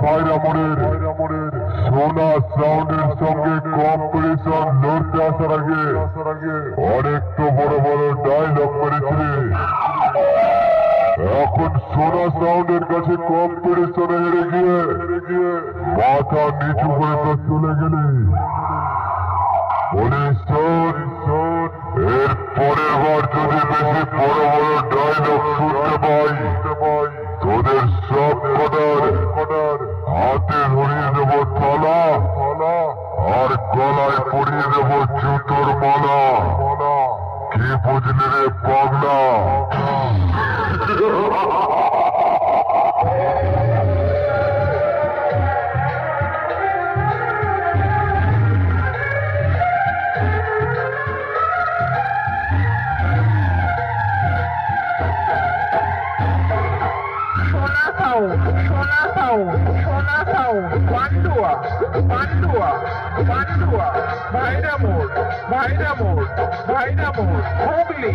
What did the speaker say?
ভাইরা মোড়ের সোনা সাউন্ডের সঙ্গে কম্পিটিশন লড়তে আসার আগে অনেক তো বড় বড় ডায়লগ করেছিলে। এখন সোনা সাউন্ডের কাছে কম্পিটিশনে হেরে গিয়ে মাথা নিচু করে তো চলে গেলে। বলি শোন, এর পরের বার যদি বেশি বড় বড় ডায়লগ শুনতে পাই, তোদের সব কটার হাতে ধরিয়ে দেব থালা, আর গলায় পরিয়ে দেব জুতোর মালা। কি বুঝলি রে পাগলা? পান্ডুয়া, ভাইরা মোড়, হুগলি।